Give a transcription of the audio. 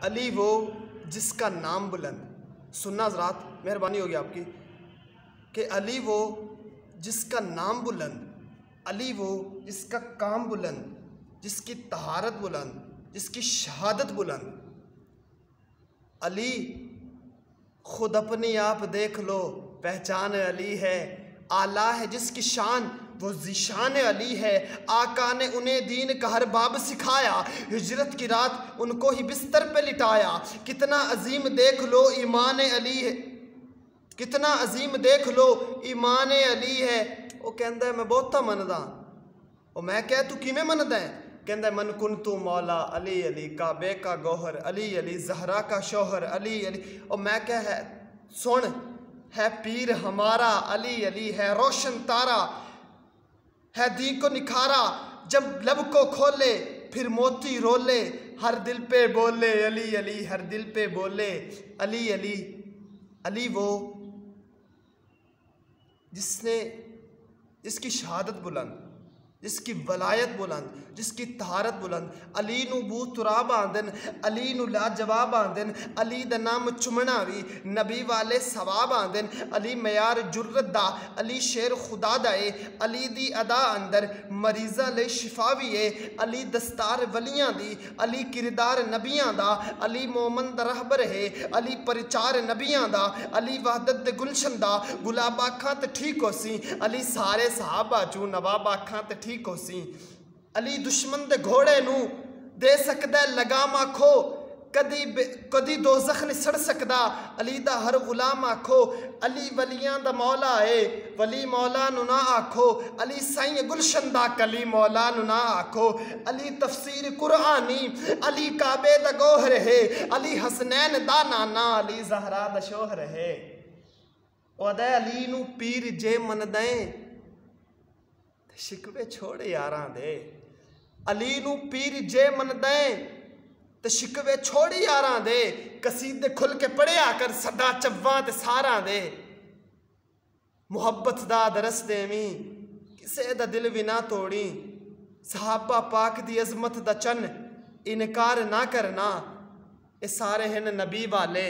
अली वो जिसका नाम बुलंद, सुनना हज़रात, मेहरबानी होगी आपकी, कि अली वो जिसका नाम बुलंद, अली वो जिसका काम बुलंद, जिसकी तहारत बुलंद, जिसकी शहादत बुलंद। अली खुद अपनी आप देख लो, पहचान अली है। आला है जिसकी शान, वो ज़िशान अली है। आका ने उन्हें दीन का हर बाब सिखाया, हिजरत की रात उनको ही बिस्तर पे लिटाया। कितना अजीम देख लो ईमान अली है, कितना अजीम देख लो ईमान अली है। वो कहता है मैं बहुता मनदा। और मैं कह तू किमें मनदा है? कहता मन कुन तू मौला अली अली, काबे का गौहर अली अली, जहरा का शौहर अली अली। और मैं कह है सुन, है पीर हमारा अली अली, है रोशन तारा, है दी को निखारा। जब लब को खोले फिर मोती रोले, हर दिल पे बोले अली अली, हर दिल पे बोले अली अली। अली वो जिसकी शहादत बुलंद, जिसकी वलायत बुलंद, जिसकी तहारत बुलंद। अली नू बू तुराब आंदन, अली नू लाजवाब आंदन, अली दा नाम चुमना भी नबी वाले सवाब आंदन। अली मयार जुर्रत दा, अली शेर खुदा दा ए, अली दी अदा अंदर मरीज़ा ले शिफा भी है। अली दस्तार वलियां दी, अली किरदार नबियां दा, अली मोमन दा रहबर है, अली परिचार नबियां दा, अली वहदत दे गुलशन दा, गुलाब आखां ते ठीक होसी, अली सारे सहाबा चू नवाब आखां ते ठीक होसी। अली दुश्मन दे घोड़े नू दे सकदा लगाम आखो, कदी दोज़ख नहीं सड़ सकदा, अली दा हर गुलाम आखो। अली वलियां दा मौला है, वली मौला नू ना आखो, अली साईं गुलशन दा कली मौला नू ना आखो। अली तफसीर कुरानी, अली काबे दा गोहर है, अली हसनैन दा नाना, अली जहरा दा शोहर है। ओदे अली नू पीर जे मनदें शिकवे छोड़ यारां दे, अली नू पीर जे मनदें ते शिकवे छोड़ यारां दे। कसीदे खुल के पढ़िया कर सदा चव्वां ते सारां दे, मुहब्बत दा दरस देवी किसे दा दिल भी ना तोड़ी। सहाबा पाक दी अजमत दा चन इनकार ना करना, ये सारे हैं नबी वाले।